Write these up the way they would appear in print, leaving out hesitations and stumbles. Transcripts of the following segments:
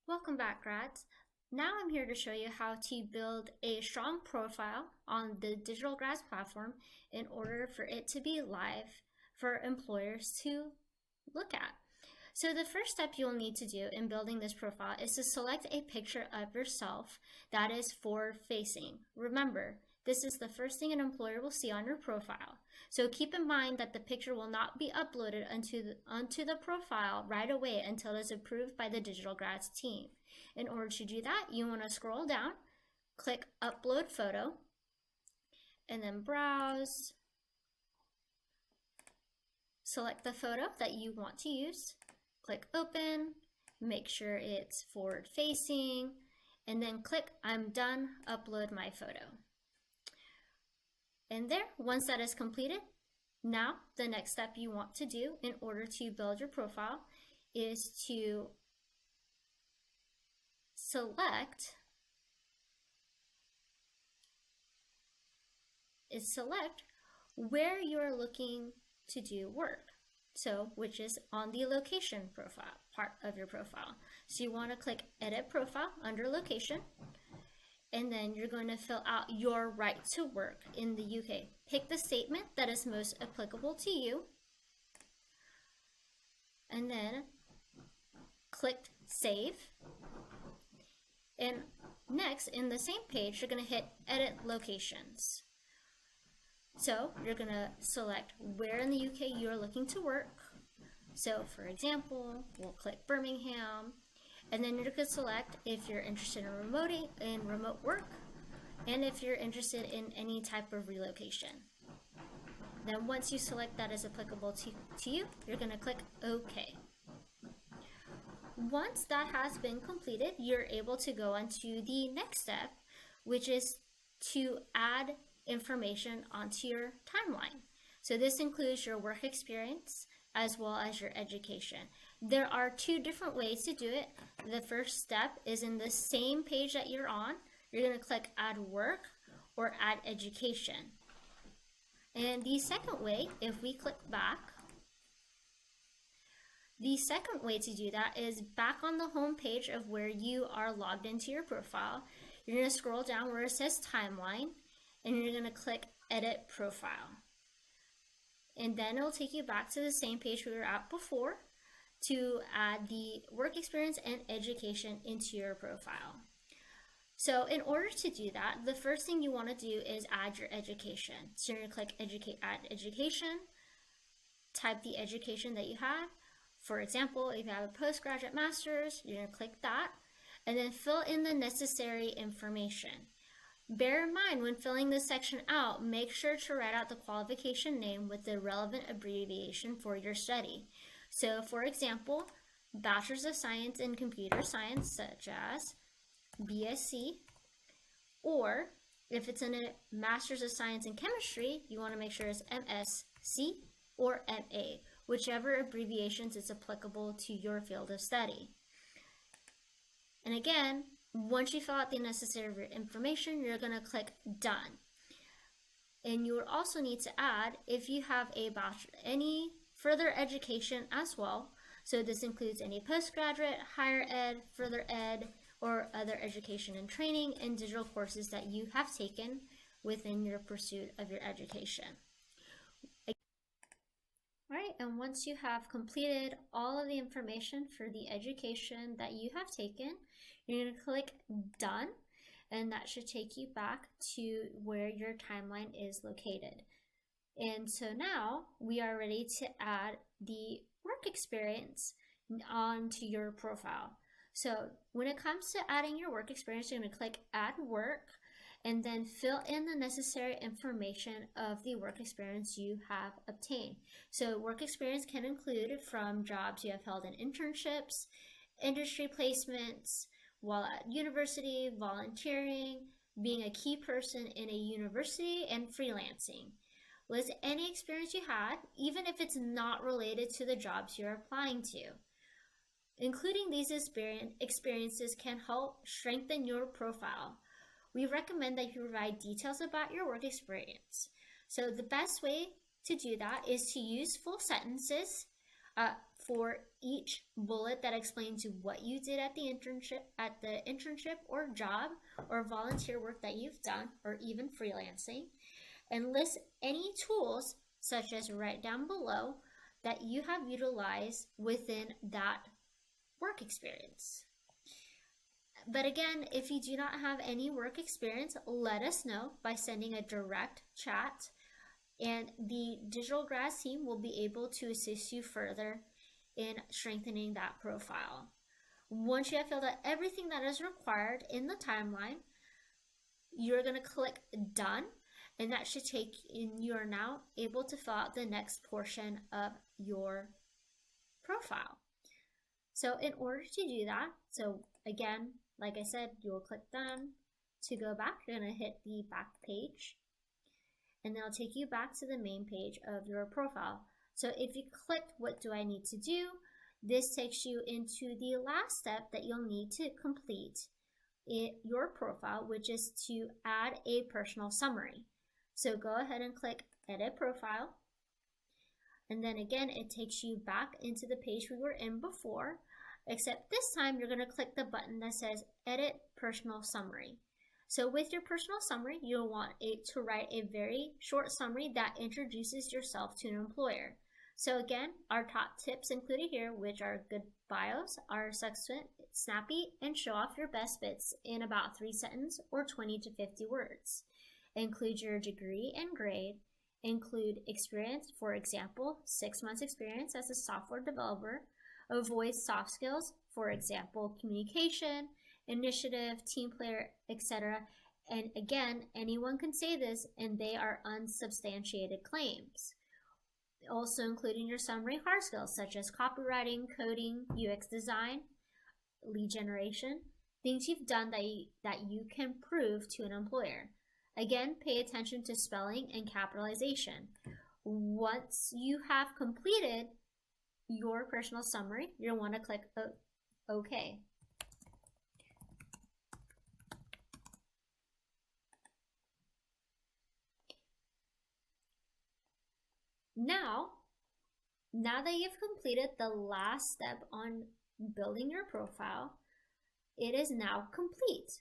Welcome back, grads. Now I'm here to show you how to build a strong profile on the DigitalGrads platform in order for it to be live for employers to look at. So the first step you'll need to do in building this profile is to select a picture of yourself that is forward facing. Remember, this is the first thing an employer will see on your profile. So keep in mind that the picture will not be uploaded onto the profile right away until it is approved by the DigitalGrads team. In order to do that, you want to scroll down, click Upload Photo, and then browse. Select the photo that you want to use, click Open, make sure it's forward facing, and then click I'm done, upload my photo. And there, once that is completed, now the next step you want to do in order to build your profile is to select where you're looking to do work. So, which is on the location profile part of your profile. So you want to click Edit Profile under Location, and then you're going to fill out your right to work in the UK. Pick the statement that is most applicable to you, and then click Save. And next, in the same page, you're going to hit Edit Locations. So you're going to select where in the UK you're looking to work. So for example, we'll click Birmingham, and then you're going to select if you're interested in remote work, and if you're interested in any type of relocation. Then once you select that as applicable to you, you're going to click OK. Once that has been completed, you're able to go on to the next step, which is to add information onto your timeline. So this includes your work experience as well as your education. There are two different ways to do it. The first step is in the same page that you're on. You're going to click Add Work or Add Education. And the second way, if we click back, the second way to do that is back on the home page of where you are logged into your profile. You're going to scroll down where it says Timeline, and you're going to click Edit Profile. And then it'll take you back to the same page we were at before to add the work experience and education into your profile. So in order to do that, the first thing you want to do is add your education. So you're going to click Add Education, type the education that you have. For example, if you have a postgraduate master's, you're going to click that, and then fill in the necessary information. Bear in mind, when filling this section out, make sure to write out the qualification name with the relevant abbreviation for your study. So, for example, Bachelor's of Science in Computer Science, such as BSc, or if it's in a Master's of Science in Chemistry, you want to make sure it's MSc or MA, whichever abbreviations is applicable to your field of study. And again, once you fill out the necessary information, you're going to click Done. And you would also need to add if you have any further education as well. So this includes any postgraduate, higher ed, further ed, or other education and training and digital courses that you have taken within your pursuit of your education. Alright, and once you have completed all of the information for the education that you have taken, you're going to click Done, and that should take you back to where your timeline is located. And so now we are ready to add the work experience onto your profile. So when it comes to adding your work experience, you're going to click Add Work, and then fill in the necessary information of the work experience you have obtained. So work experience can include from jobs you have held in internships, industry placements, while at university, volunteering, being a key person in a university, and freelancing. List any experience you had, even if it's not related to the jobs you're applying to. Including these experiences can help strengthen your profile. We recommend that you provide details about your work experience. So the best way to do that is to use full sentences for each bullet that explains what you did at the internship or job or volunteer work that you've done, or even freelancing, and list any tools, such as right down below, that you have utilized within that work experience. But again, if you do not have any work experience, let us know by sending a direct chat, and the DigitalGrads team will be able to assist you further in strengthening that profile. Once you have filled out everything that is required in the timeline, you're going to click done, and that should take you, you are now able to fill out the next portion of your profile. So in order to do that, so again, like I said, you'll click done. To go back, you're going to hit the back page, and that'll take you back to the main page of your profile. So if you click what do I need to do, this takes you into the last step that you'll need to complete in your profile, which is to add a personal summary. So go ahead and click edit profile, and then again it takes you back into the page we were in before, except this time you're going to click the button that says edit personal summary. So with your personal summary, you'll want to write a very short summary that introduces yourself to an employer. So again, our top tips included here, which are good bios, are succinct, snappy, and show off your best bits in about 3 sentences or 20 to 50 words. Include your degree and grade. Include experience, for example, 6 months experience as a software developer. Avoid soft skills, for example, communication, initiative, team player, etc. And again, anyone can say this, and they are unsubstantiated claims. Also include in your summary hard skills such as copywriting, coding, UX design, lead generation, things you've done that you can prove to an employer. Again, pay attention to spelling and capitalization. Once you have completed your personal summary, you'll want to click OK. Now that you've completed the last step on building your profile, it is now complete.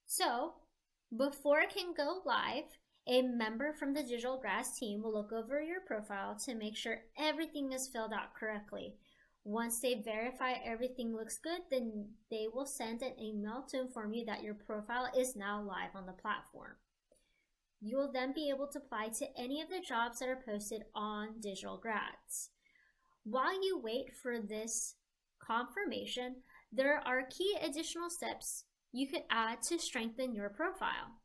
So before it can go live, a member from the DigitalGrads team will look over your profile to make sure everything is filled out correctly. Once they verify everything looks good, then they will send an email to inform you that your profile is now live on the platform. You will then be able to apply to any of the jobs that are posted on DigitalGrads. While you wait for this confirmation, there are key additional steps you could add to strengthen your profile.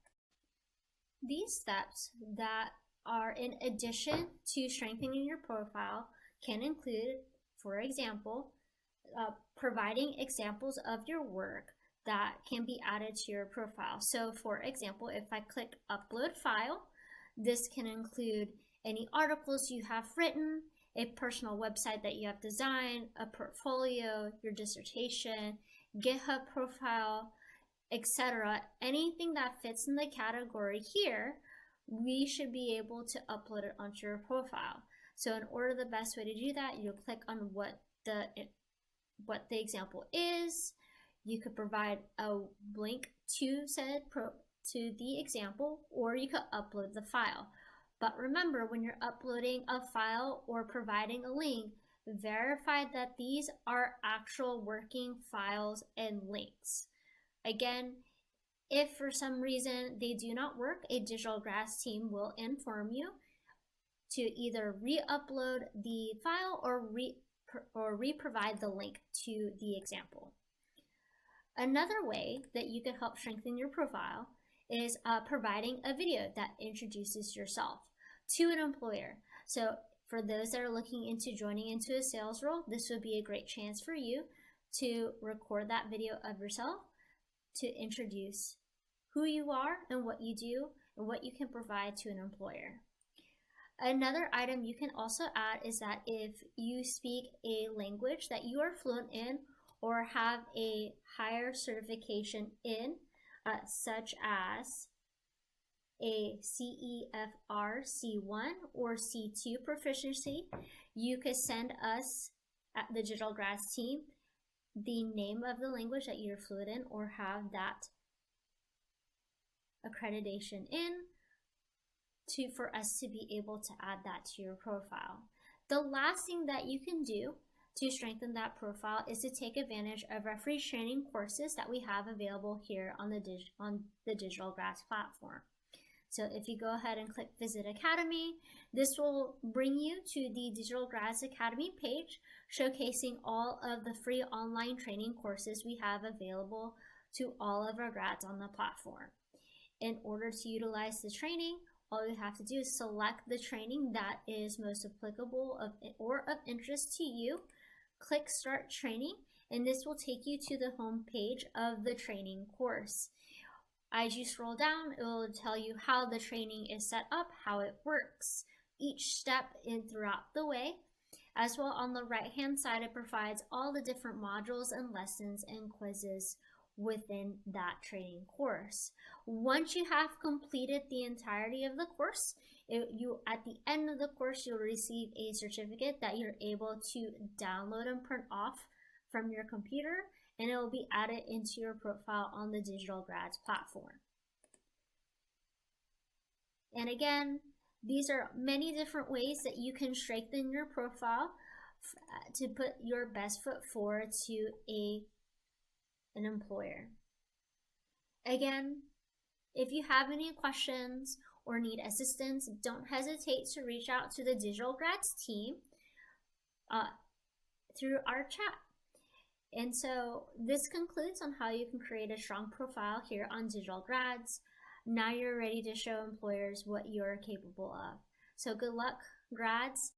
These steps that are in addition to strengthening your profile can include, for example, providing examples of your work that can be added to your profile. So for example, if I click upload file, this can include any articles you have written, a personal website that you have designed, a portfolio, your dissertation, GitHub profile, etc. Anything that fits in the category here, we should be able to upload it onto your profile. So in order, the best way to do that, you'll click on what the example is. You could provide a link to the example, or you could upload the file. But remember, when you're uploading a file or providing a link, verify that these are actual working files and links. Again, if for some reason they do not work, a DigitalGrads team will inform you to either re-upload the file or re-provide the link to the example. Another way that you can help strengthen your profile is providing a video that introduces yourself to an employer. So for those that are looking into joining into a sales role, this would be a great chance for you to record that video of yourself to introduce who you are and what you do and what you can provide to an employer. Another item you can also add is that if you speak a language that you are fluent in or have a higher certification in, such as a CEFR C1 or C2 proficiency, you could send us at the DigitalGrads team the name of the language that you're fluent in or have that accreditation in for us to be able to add that to your profile. The last thing that you can do to strengthen that profile is to take advantage of our free training courses that we have available here on the DigitalGrads platform. So if you go ahead and click Visit Academy, this will bring you to the DigitalGrads Academy page, showcasing all of the free online training courses we have available to all of our grads on the platform. In order to utilize the training, all you have to do is select the training that is most applicable or of interest to you, click Start Training, and this will take you to the home page of the training course. As you scroll down, it will tell you how the training is set up, how it works, each step throughout the way. As well, on the right-hand side, it provides all the different modules and lessons and quizzes within that training course. Once you have completed the entirety of the course, at the end of the course, you'll receive a certificate that you're able to download and print off from your computer, and it will be added into your profile on the DigitalGrads platform. And again, these are many different ways that you can strengthen your profile to put your best foot forward to an employer. Again, if you have any questions or need assistance, don't hesitate to reach out to the DigitalGrads team through our chat. And so this concludes on how you can create a strong profile here on DigitalGrads. Now you're ready to show employers what you're capable of. So good luck, grads.